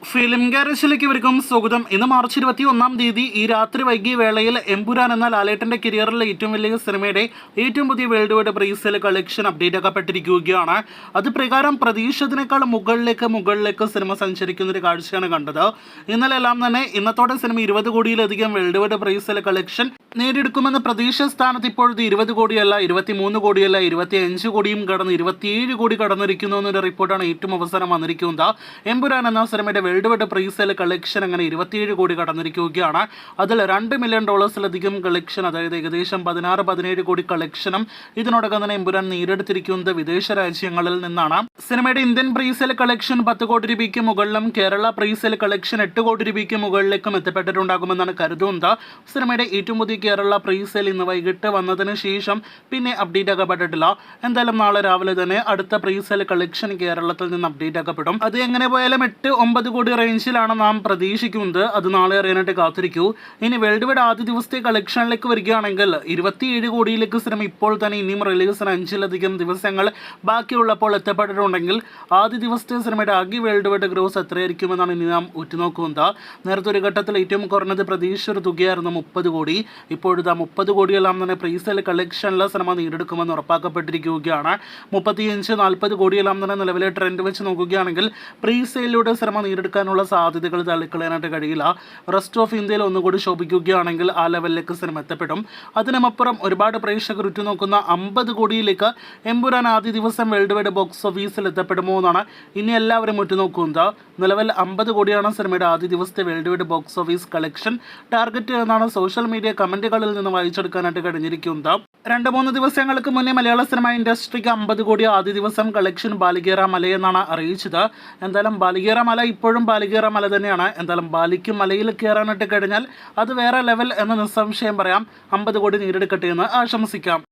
Film ഗാരേജിലേക്ക് ഇവർക്കും സ്വാഗതം. ഇന്ന് മാർച്ച് 21-ാം തീയതി ഈ രാത്രി വൈകിയ വേളയിൽ എമ്പുരാൻ എന്ന ലാലേട്ടന്റെ കരിയറിലെ ഏറ്റവും വലിയ സിനിമയുടെ ഏറ്റവും പുതിയ world wide presale collection update ആക്കപ്പെട്ടിരിക്കുകയാണ്. അത് പ്രകാരം പ്രതീക്ഷിച്ചതിനേക്കാൾ മുകളിലേക്ക് സിനിമ സഞ്ചരിക്കുന്ന ഒരു കാഴ്ചയാണ് കണ്ടത്. ഇന്നലെ എല്ലാം തന്നെ ഇന്നത്തോടെ സിനിമ 20 കോടിയിലധികം വേൾഡ് വൈഡ് പ്രീസെയിൽ കളക്ഷൻ നേടിയെടുക്കുമെന്ന് പ്രതീക്ഷ സ്ഥാനത്ത് ഇപ്പോഴത്തെ 20 കോടിയല്ല, 23 കോടിയല്ല, 25 കോടിയും കടന്ന് 27 കോടി കടന്നിരിക്കുന്നു എന്നൊരു റിപ്പോർട്ടാണ് ഏറ്റവും അവസാനം വന്നിരിക്കുന്നത്. എമ്പുരാൻ എന്ന സിനിമയുടെ വേൾഡ് വൈഡ് പ്രീസെയിൽ കളക്ഷൻ അങ്ങനെ 27 കോടി കടന്നിരിക്കുകയാണ്. അതിൽ $2 മില്യൺ കളക്ഷൻ, അതായത് ഏകദേശം 16-17 കോടി കളക്ഷനും ഇതിനോടകം തന്നെ എമ്പുരാൻ നേടിയെടുത്തിരിക്കുന്നത് വിദേശ രാജ്യങ്ങളിൽ നിന്നാണ്. സിനിമയുടെ ഇന്ത്യൻ പ്രീസെയിൽ കളക്ഷൻ 10 കോടി രൂപയ്ക്ക് മുകളിലും കേരള പ്രീസെയിൽ കളക്ഷൻ 8 കോടി രൂപയ്ക്ക് മുകളിലേക്കും എത്തപ്പെട്ടിട്ടുണ്ടാകുമെന്നാണ് കരുതുന്നത്. സിനിമയുടെ ഏറ്റവും പുതിയ കേരള പ്രീസെയിൽ ഇന്ന് വൈകിട്ട് വന്നതിന് ശേഷം പിന്നെ അപ്ഡേറ്റ് ആക്കപ്പെട്ടിട്ടില്ല. എന്തായാലും നാളെ രാവിലെ തന്നെ അടുത്ത പ്രീസെയിൽ കളക്ഷൻ കേരളത്തിൽ നിന്ന് അപ്ഡേറ്റ് ആക്കപ്പെടും. അത് എങ്ങനെ പോയാലും 8-9 കോടി റേഞ്ചിലാണ് നാം പ്രതീക്ഷിക്കുന്നത്. അത് നാളെ അറിയാനായിട്ട് കാത്തിരിക്കൂ. ഇനി വേൾഡ് വൈഡ് ആദ്യ ദിവസത്തെ കളക്ഷനിലേക്ക് വരികയാണെങ്കിൽ 27 കോടിയിലേക്ക് സിനിമ ഇപ്പോൾ തന്നെ ഇനിയും റിലീസിന് 5-ലധികം ദിവസങ്ങൾ ബാക്കിയുള്ളപ്പോൾ എത്തപ്പെട്ടിട്ടുണ്ടെങ്കിൽ ആദ്യ ദിവസത്തെ സിനിമയുടെ ആകെ വേൾഡ് വൈഡ് ഗ്രോസ് എത്രയായിരിക്കുമെന്നാണ് ഇനി നാം ഉറ്റുനോക്കുന്നത്. നേരത്തെ ഒരു ഘട്ടത്തിൽ ഏറ്റവും കുറഞ്ഞത് പ്രതീക്ഷ ഒരു തുകയായിരുന്നു 30 കോടി. ഇപ്പോഴത്തെ 30 കോടിയെല്ലാം തന്നെ പ്രീസെയിൽ കളക്ഷനിലെ സിനിമ നേടിയെടുക്കുമെന്ന് ഉറപ്പാക്കപ്പെട്ടിരിക്കുകയാണ്. 35-40 കോടിയെല്ലാം തന്നെ നിലവിലെ ട്രെൻഡ് വെച്ച് നോക്കുകയാണെങ്കിൽ പ്രീസെയിലൂടെ സിനിമ നേടിയെടുക്കാനുള്ള സാധ്യതകൾ തള്ളിക്കളയാനായിട്ട് കഴിയില്ല. റെസ്റ്റ് ഓഫ് ഇന്ത്യയിൽ ഒന്നുകൂടി ശോഭിക്കുകയാണെങ്കിൽ ആ ലെവലിലേക്ക് സിനിമ എത്തപ്പെടും. അതിനുമപ്പുറം ഒരുപാട് പ്രേക്ഷകർ ഉറ്റുനോക്കുന്ന 50 കോടിയിലേക്ക് എമ്പുരാൻ ആദ്യ ദിവസം വേൾഡ് വൈഡ് ബോക്സ് ഓഫീസിൽ എത്തപ്പെടുമോ എന്നാണ് ഇനി എല്ലാവരും ഉറ്റുനോക്കുന്നത്. നിലവിൽ 50 കോടിയാണ് സിനിമയുടെ ആദ്യ ദിവസത്തെ world wide box office collection target എന്നാണ് സോഷ്യൽ മീഡിയ കമന്റുകളിൽ നിന്ന് വായിച്ചെടുക്കാനായിട്ട് കഴിഞ്ഞിരിക്കുന്നത്. 2-3 ദിവസങ്ങൾക്ക് മുന്നേ മലയാള സിനിമ ഇൻഡസ്ട്രിക്ക് 50 കോടി ആദ്യ ദിവസം കളക്ഷൻ ബാലികേറ മലയെന്നാണ് അറിയിച്ചത്. എന്തായാലും ബാലികേറ മല ഇപ്പോഴും ബാലികേറ മല തന്നെയാണ്. എന്തായാലും ബാലിക്ക് മലയിൽ കയറാനായിട്ട് കഴിഞ്ഞാൽ അത് വേറെ ലെവൽ എന്ന് നിസ്സംശയം പറയാം. 50 കോടി നേടിയെടുക്കട്ടെ എന്ന് ആശംസിക്കാം.